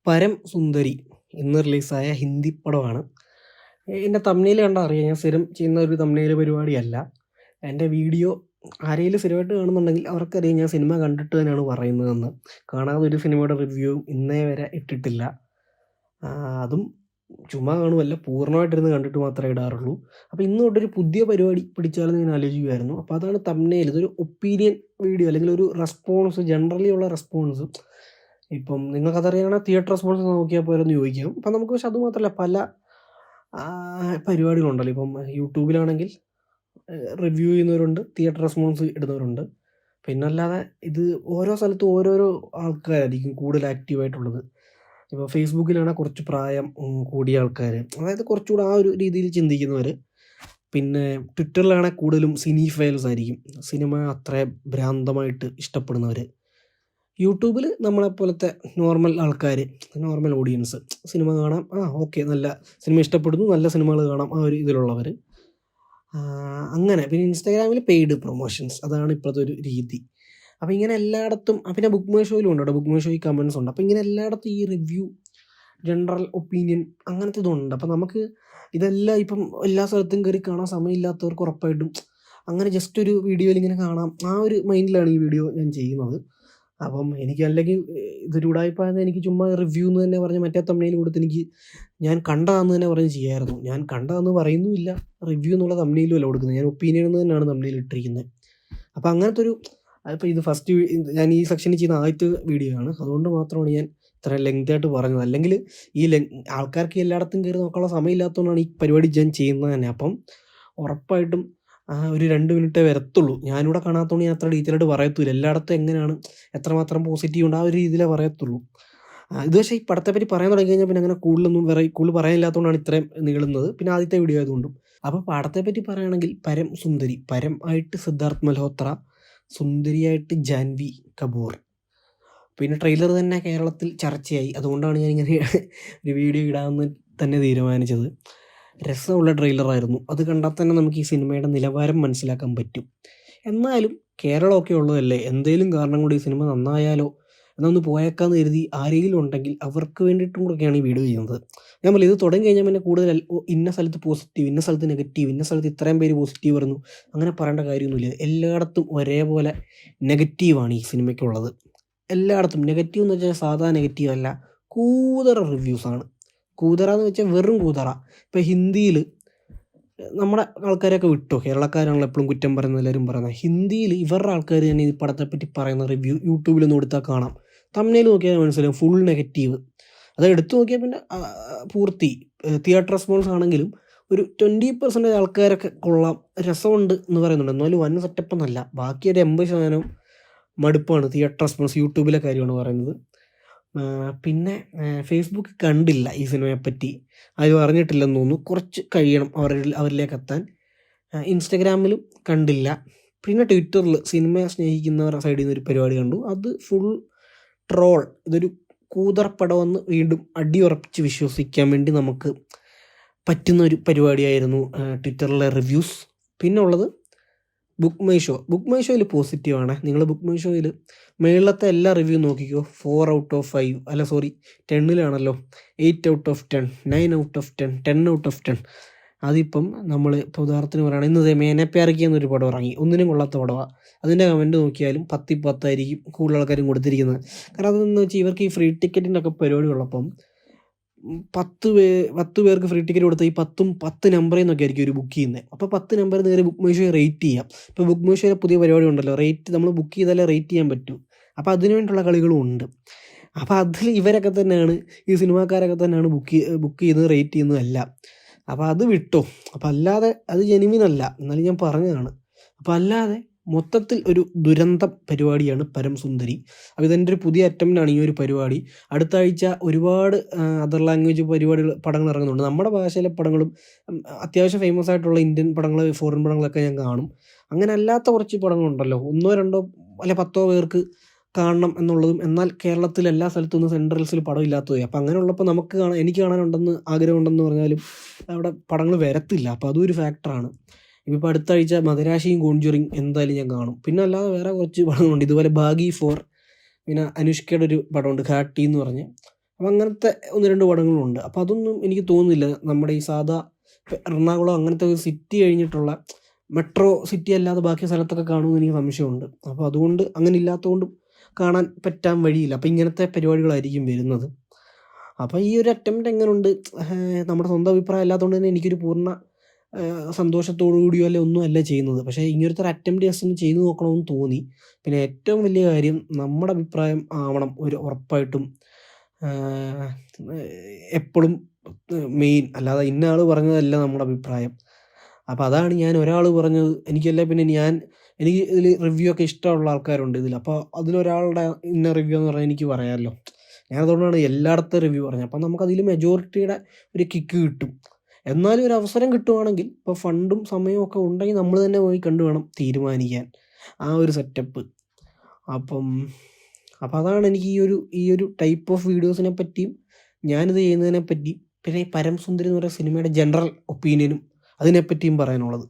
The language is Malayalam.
പരം സുന്ദരി ഇന്ന് റിലീസായ ഹിന്ദി പടമാണ്. എൻ്റെ തമ്പ്നെയിൽ കണ്ടാൽ അറിയാം, ഞാൻ സ്ഥിരം ചെയ്യുന്ന ഒരു തമ്പ്നെയിൽ പരിപാടിയല്ല. എൻ്റെ വീഡിയോ ആരെങ്കിലും സ്ഥിരമായിട്ട് കാണുന്നുണ്ടെങ്കിൽ അവർക്കറിയാം ഞാൻ സിനിമ കണ്ടിട്ട് തന്നെയാണ് പറയുന്നതെന്ന്. കാണാതെ ഒരു സിനിമയുടെ റിവ്യൂവും ഇന്നേ വരെ ഇട്ടിട്ടില്ല. അതും ചുമ്മാ കാണുമല്ല, പൂർണ്ണമായിട്ടിരുന്ന് കണ്ടിട്ട് മാത്രമേ ഇടാറുള്ളൂ. അപ്പോൾ ഇന്ന് തൊട്ടൊരു പുതിയ പരിപാടി പിടിച്ചാലെന്ന് ഞാൻ ആലോചിക്കുമായിരുന്നു. അപ്പോൾ അതാണ് തമ്പ്നെയിൽ. ഇതൊരു ഒപ്പീനിയൻ വീഡിയോ, അല്ലെങ്കിൽ ഒരു റെസ്പോൺസ്, ജനറലി ഉള്ള റെസ്പോൺസ്. ഇപ്പം നിങ്ങൾക്കതറിയണം, തിയേറ്റർ റെസ്പോൺസ് നോക്കിയാൽ പോരെന്ന് ചോദിക്കാം. അപ്പം നമുക്ക് പക്ഷെ അതുമാത്രമല്ല, പല പരിപാടികളുണ്ടല്ലോ. ഇപ്പം യൂട്യൂബിലാണെങ്കിൽ റിവ്യൂ ചെയ്യുന്നവരുണ്ട്, തിയേറ്റർ റെസ്പോൺസ് ഇടുന്നവരുണ്ട്. പിന്നല്ലാതെ ഇത് ഓരോ സ്ഥലത്തും ഓരോരോ ആൾക്കാരായിരിക്കും കൂടുതൽ ആക്റ്റീവായിട്ടുള്ളത്. ഇപ്പോൾ ഫേസ്ബുക്കിലാണെങ്കിൽ കുറച്ച് പ്രായം കൂടിയ ആൾക്കാർ, അതായത് കുറച്ചുകൂടെ ആ ഒരു രീതിയിൽ ചിന്തിക്കുന്നവർ. പിന്നെ ട്വിറ്ററിലാണെങ്കിൽ കൂടുതലും സിനി ഫയൽസ് ആയിരിക്കും, സിനിമ അത്ര ഭ്രാന്തമായിട്ട് ഇഷ്ടപ്പെടുന്നവർ. യൂട്യൂബിൽ നമ്മളെപ്പോലത്തെ നോർമൽ ആൾക്കാർ, നോർമൽ ഓഡിയൻസ്, സിനിമ കാണാം, ഓക്കെ, നല്ല സിനിമ ഇഷ്ടപ്പെടുന്നു, നല്ല സിനിമകൾ കാണാം, ആ ഒരു ഇതിലുള്ളവർ. അങ്ങനെ. പിന്നെ ഇൻസ്റ്റാഗ്രാമിൽ പെയ്ഡ് പ്രൊമോഷൻസ്, അതാണ് ഇപ്പോഴത്തെ ഒരു രീതി. അപ്പോൾ ഇങ്ങനെ എല്ലായിടത്തും, പിന്നെ ബുക്ക് മൈ ഷോയിലും ഉണ്ട് കേട്ടോ, ബുക്ക് മൈ ഷോയിൽ കമൻസ് ഉണ്ട്. അപ്പോൾ ഇങ്ങനെ എല്ലായിടത്തും ഈ റിവ്യൂ, ജനറൽ ഒപ്പീനിയൻ, അങ്ങനത്തെ ഇതുണ്ട്. അപ്പോൾ നമുക്ക് ഇതെല്ലാം ഇപ്പം എല്ലാ സ്ഥലത്തും കയറി കാണാൻ സമയമില്ലാത്തവർക്ക് ഉറപ്പായിട്ടും അങ്ങനെ ജസ്റ്റ് ഒരു വീഡിയോയിൽ ഇങ്ങനെ കാണാം, ആ ഒരു മൈൻഡിലാണ് ഈ വീഡിയോ ഞാൻ ചെയ്യുന്നത്. അപ്പം എനിക്ക് അല്ലെങ്കിൽ ഇതൊരു ഉടായിപ്പായെന്ന് എനിക്ക് ചുമ്മാ റിവ്യൂ എന്ന് തന്നെ പറഞ്ഞ് മറ്റേ തമ്പ്നെയിൽ കൊടുത്ത് എനിക്ക് ഞാൻ കണ്ടതാന്ന് തന്നെ പറഞ്ഞ് ചെയ്യാമായിരുന്നു. ഞാൻ കണ്ടതെന്ന് പറയുന്നുമില്ല, റിവ്യൂ എന്നുള്ള തമ്പ്നെയിലും അല്ല കൊടുക്കുന്നത്, ഞാൻ ഒപ്പീനിയൻ എന്ന് തന്നെയാണ് തമ്പ്നെയിൽ ഇട്ടിരിക്കുന്നത്. അപ്പോൾ അങ്ങനത്തെ ഒരു, അപ്പോൾ ഇത് ഫസ്റ്റ് ഞാൻ ഈ സെക്ഷനിൽ ചെയ്യുന്ന ആദ്യത്തെ വീഡിയോ ആണ്, അതുകൊണ്ട് മാത്രമാണ് ഞാൻ ഇത്ര ലെങ്ത് ആയിട്ട് പറഞ്ഞത്. അല്ലെങ്കിൽ ഈ ആൾക്കാർക്ക് എല്ലായിടത്തും കയറി നോക്കാനുള്ള സമയമില്ലാത്തതുകൊണ്ടാണ് ഈ പരിപാടി ഞാൻ ചെയ്യുന്നത് തന്നെ. അപ്പം ഉറപ്പായിട്ടും ഒരു 2 മിനിറ്റേ വരത്തുള്ളൂ. ഞാനിവിടെ കാണാത്തതുകൊണ്ട് ഞാൻ അത്ര ഡീറ്റെയിൽ ആയിട്ട് പറയത്തില്ല. എല്ലായിടത്തും എങ്ങനെയാണ്, എത്രമാത്രം പോസിറ്റീവ് ഉണ്ട്, ആ ഒരു രീതിയിലേ പറയത്തുള്ളൂ. ഇത് പക്ഷേ ഈ പടത്തെ പറ്റി പറയാൻ തുടങ്ങി കഴിഞ്ഞാൽ പിന്നെ അങ്ങനെ കൂടുതൽ പറയാനില്ലാത്തതുകൊണ്ടാണ് ഇത്രയും നീളുന്നത്. പിന്നെ ആദ്യത്തെ വീഡിയോ ആയതുകൊണ്ടും. അപ്പോൾ പടത്തെ പറ്റി പറയുകയാണെങ്കിൽ പരം സുന്ദരി, പരം ആയിട്ട് സിദ്ധാർത്ഥ് മൽഹോത്ര, സുന്ദരിയായിട്ട് ജാൻവി കപൂർ. പിന്നെ ട്രെയിലർ തന്നെ കേരളത്തിൽ ചർച്ചയായി, അതുകൊണ്ടാണ് ഞാനിങ്ങനെ ഒരു വീഡിയോ ഇടാമെന്ന് തന്നെ തീരുമാനിച്ചത്. രസമുള്ള ട്രെയിലറായിരുന്നു. അത് കണ്ടാൽ തന്നെ നമുക്ക് ഈ സിനിമയുടെ നിലവാരം മനസ്സിലാക്കാൻ പറ്റും. എന്നാലും കേരളമൊക്കെ ഉള്ളതല്ലേ, എന്തെങ്കിലും കാരണം കൊണ്ട് ഈ സിനിമ നന്നായാലോ എന്നൊന്ന് പോയേക്കാന്ന് കരുതി ആരെങ്കിലും ഉണ്ടെങ്കിൽ അവർക്ക് വേണ്ടിയിട്ടും കൂടെയൊക്കെയാണ് ഈ വീഡിയോ ചെയ്യുന്നത്. ഞാൻ പറയും, ഇത് തുടങ്ങി കഴിഞ്ഞാൽ പിന്നെ കൂടുതൽ ഇന്ന സ്ഥലത്ത് പോസിറ്റീവ്, ഇന്ന സ്ഥലത്ത് നെഗറ്റീവ്, ഇന്ന സ്ഥലത്ത് ഇത്രയും പേര് പോസിറ്റീവ് പറഞ്ഞു, അങ്ങനെ പറയേണ്ട കാര്യമൊന്നുമില്ല. എല്ലായിടത്തും ഒരേപോലെ നെഗറ്റീവാണ് ഈ സിനിമയ്ക്കുള്ളത്. എല്ലായിടത്തും നെഗറ്റീവ് എന്ന് വെച്ചാൽ സാധാ നെഗറ്റീവ് അല്ല, കൂതറ റിവ്യൂസാണ്. കൂതറ എന്ന് വെച്ചാൽ വെറും കൂതറ. ഇപ്പോൾ ഹിന്ദിയിൽ നമ്മുടെ ആൾക്കാരെയൊക്കെ വിട്ടോ, കേരളക്കാരാണല്ലോ എപ്പോഴും കുറ്റം പറയുന്നത്, എല്ലാവരും പറയുന്നത്. ഹിന്ദിയിൽ ഇവരുടെ ആൾക്കാർ തന്നെ ഈ പടത്തെപ്പറ്റി പറയുന്ന റിവ്യൂ യൂട്യൂബിലൊന്നും കൊടുത്താൽ കാണാം. തമ്പ്നെയിൽ നോക്കിയാൽ മനസ്സിലാവും, ഫുൾ നെഗറ്റീവ്. അത് എടുത്തു നോക്കിയാൽ പിന്നെ പൂർത്തി തിയേറ്റർ റെസ്പോൺസ് ആണെങ്കിലും ഒരു 20% ആൾക്കാരൊക്കെ കൊള്ളാം, രസമുണ്ട് എന്ന് പറയുന്നുണ്ട്. എന്നാലും വൻ സെറ്റപ്പ് എന്നല്ല. ബാക്കി ഒരു 80% മടുപ്പാണ് തിയേറ്റർ റെസ്പോൺസ്, യൂട്യൂബിലെ കാര്യമാണ് പറയുന്നത്. പിന്നെ ഫേസ്ബുക്ക് കണ്ടില്ല ഈ സിനിമയെപ്പറ്റി, ആരും അറിഞ്ഞിട്ടില്ലെന്ന് തോന്നുന്നു. കുറച്ച് കഴിയണം അവരിലേക്ക് എത്താൻ. ഇൻസ്റ്റഗ്രാമിലും കണ്ടില്ല. പിന്നെ ട്വിറ്ററിൽ സിനിമയെ സ്നേഹിക്കുന്നവരുടെ സൈഡിൽ നിന്ന് ഒരു പരിപാടി കണ്ടു. അത് ഫുൾ ട്രോൾ, ഇതൊരു കൂതറപ്പടമെന്ന് വീണ്ടും അടിയുറപ്പിച്ച് വിശ്വസിക്കാൻ വേണ്ടി നമുക്ക് പറ്റുന്ന ഒരു പരിപാടിയായിരുന്നു ട്വിറ്ററിലെ റിവ്യൂസ്. പിന്നെ ഉള്ളത് book my show. Book my ഷോയിൽ പോസിറ്റീവാണ്. നിങ്ങൾ ബുക്ക് മൈ ഷോയിൽ മേളിലത്തെ എല്ലാ റിവ്യൂ നോക്കിക്കോ, 4 ഔട്ട് ഓഫ് 5, അല്ല സോറി 10-ലാണല്ലോ, 8 out of 10, 9 out of 10, 10 out of 10. അതിപ്പം നമ്മൾ ഇപ്പോൾ ഉദാഹരണത്തിന് പറയുകയാണെങ്കിൽ ഇന്നത് മേനെ പ്യാർ കിയ എന്നൊരു പടം ഇറങ്ങി, ഒന്നിനും കൊള്ളാത്ത പടമാണ്. അതിൻ്റെ കമൻറ്റ് നോക്കിയാലും 10-10 ആയിരിക്കും കൂടുതൽ ആൾക്കാരും കൊടുത്തിരിക്കുന്നത്. കാരണം അതെന്ന് വെച്ചാൽ ഇവർക്ക് ഈ ഫ്രീ ടിക്കറ്റിൻ്റെ ഒക്കെ പരിപാടി ഉള്ളപ്പം 10 പേർക്ക് ഫ്രീ ടിക്കറ്റ് കൊടുത്താൽ ഈ 10 നമ്പറിൽ നിന്നൊക്കെ ആയിരിക്കും ഒരു ബുക്ക് ചെയ്യുന്നത്. അപ്പോൾ 10 നമ്പറിൽ നേരെ ബുക്ക് മൈ ഷോ റേറ്റ് ചെയ്യാം. ഇപ്പോൾ ബുക്ക് മൈ ഷോയിലെ പുതിയ പരിപാടി ഉണ്ടല്ലോ, റേറ്റ് നമ്മൾ ബുക്ക് ചെയ്താലേ റേറ്റ് ചെയ്യാൻ പറ്റൂ. അപ്പോൾ അതിനു വേണ്ടിയുള്ള കളികളും ഉണ്ട്. അപ്പോൾ അതിൽ ഇവരൊക്കെ തന്നെയാണ്, ഈ സിനിമാക്കാരൊക്കെ തന്നെയാണ് ബുക്ക് ചെയ്യുന്നത്, റേറ്റ് ചെയ്യുന്നതല്ല. അപ്പോൾ അത് വിട്ടോ. അപ്പോൾ അല്ലാതെ അത് ജെനുവിനല്ല, എന്നാലും ഞാൻ പറഞ്ഞതാണ്. അപ്പോൾ അല്ലാതെ മൊത്തത്തിൽ ഒരു ദുരന്തം പരിപാടിയാണ് പരം സുന്ദരി. അപ്പോൾ ഇതെൻ്റെ ഒരു പുതിയ അറ്റംപ്റ്റാണ് ഈ ഒരു പരിപാടി. അടുത്ത ആഴ്ച ഒരുപാട് അതർ ലാംഗ്വേജ് പടങ്ങൾ ഇറങ്ങുന്നുണ്ട്. നമ്മുടെ ഭാഷയിലെ പടങ്ങളും അത്യാവശ്യം ഫേമസ് ആയിട്ടുള്ള ഇന്ത്യൻ പടങ്ങൾ, ഫോറിൻ പടങ്ങളൊക്കെ ഞാൻ കാണും. അങ്ങനെ അല്ലാത്ത കുറച്ച് പടങ്ങളുണ്ടല്ലോ, 1, 2 അല്ല 10 പേർക്ക് കാണണം എന്നുള്ളതും, എന്നാൽ കേരളത്തിൽ എല്ലാ സ്ഥലത്തുനിന്നും സെൻട്രൽസിൽ പടം ഇല്ലാത്തത്. അപ്പോൾ അങ്ങനെയുള്ളപ്പോൾ എനിക്ക് കാണാനുണ്ടെന്ന് ആഗ്രഹമുണ്ടെന്ന് പറഞ്ഞാലും അവിടെ പടങ്ങൾ വരത്തില്ല. അപ്പോൾ അതും ഒരു ഫാക്ടറാണ്. ഇപ്പോൾ അടുത്ത ആഴ്ച മദരാശിയും കോൺജുറിങ് എന്തായാലും ഞാൻ കാണും. പിന്നെ അല്ലാതെ വേറെ കുറച്ച് പടങ്ങളുണ്ട് ഇതുപോലെ, ഭാഗി 4, പിന്നെ അനുഷ്കയുടെ ഒരു പടമുണ്ട് ഘാട്ടി എന്ന് പറഞ്ഞ്, അപ്പോൾ അങ്ങനത്തെ 1, 2 പടങ്ങളുണ്ട്. അപ്പോൾ അതൊന്നും എനിക്ക് തോന്നുന്നില്ല നമ്മുടെ ഈ സാധാ ഇപ്പം എറണാകുളം അങ്ങനത്തെ ഒരു സിറ്റി കഴിഞ്ഞിട്ടുള്ള മെട്രോ സിറ്റി അല്ലാതെ ബാക്കി സ്ഥലത്തൊക്കെ കാണുമെന്ന് എനിക്ക് സംശയമുണ്ട്. അപ്പോൾ അതുകൊണ്ട് അങ്ങനെ ഇല്ലാത്തതുകൊണ്ടും കാണാൻ പറ്റാൻ വഴിയില്ല. അപ്പോൾ ഇങ്ങനത്തെ പരിപാടികളായിരിക്കും വരുന്നത്. അപ്പോൾ ഈ ഒരു അറ്റംപ്റ്റ് എങ്ങനെയുണ്ട്? നമ്മുടെ സ്വന്തം അഭിപ്രായം അല്ലാത്തതുകൊണ്ട് തന്നെ എനിക്കൊരു പൂർണ്ണ സന്തോഷത്തോടു കൂടിയോ അല്ലെ ഒന്നും അല്ല ചെയ്യുന്നത്. പക്ഷേ ഇങ്ങനത്തെ ഒരു അറ്റംപ്റ്റ് ജസ്റ്റ് ഒന്ന് ചെയ്ത് നോക്കണമെന്ന് തോന്നി. പിന്നെ ഏറ്റവും വലിയ കാര്യം നമ്മുടെ അഭിപ്രായം ആവണം ഉറപ്പായിട്ടും എപ്പോഴും മെയിൻ. അല്ലാതെ ഇന്ന ആൾ പറഞ്ഞതല്ല നമ്മുടെ അഭിപ്രായം. അപ്പോൾ അതാണ് ഞാൻ ഒരാൾ പറഞ്ഞത് എനിക്കല്ല പിന്നെ എനിക്ക് ഇതിൽ റിവ്യൂ ഒക്കെ ഇഷ്ടമുള്ള ആൾക്കാരുണ്ട് ഇതിൽ. അപ്പോൾ അതിലൊരാളുടെ ഇന്ന റിവ്യൂ എന്ന് പറഞ്ഞാൽ എനിക്ക് പറയാമല്ലോ. ഞാനതുകൊണ്ടാണ് എല്ലായിടത്തും റിവ്യൂ പറഞ്ഞത്. അപ്പം നമുക്കതിൽ മെജോറിറ്റിയുടെ ഒരു കിക്ക് കിട്ടും. എന്നാലും ഒരു അവസരം കിട്ടുവാണെങ്കിൽ ഇപ്പോൾ ഫണ്ടും സമയവും ഒക്കെ ഉണ്ടെങ്കിൽ നമ്മൾ തന്നെ പോയി കണ്ടു വേണം തീരുമാനിക്കാൻ ആ ഒരു സെറ്റപ്പ്. അപ്പം അതാണ് എനിക്ക് ഈ ഒരു ടൈപ്പ് ഓഫ് വീഡിയോസിനെ പറ്റിയും ഞാനിത് ചെയ്യുന്നതിനെ പറ്റിയും പിന്നെ ഈ പരം സുന്ദരി എന്ന് പറയുന്ന സിനിമയുടെ ജനറൽ ഒപ്പീനിയനും അതിനെപ്പറ്റിയും പറയാനുള്ളത്.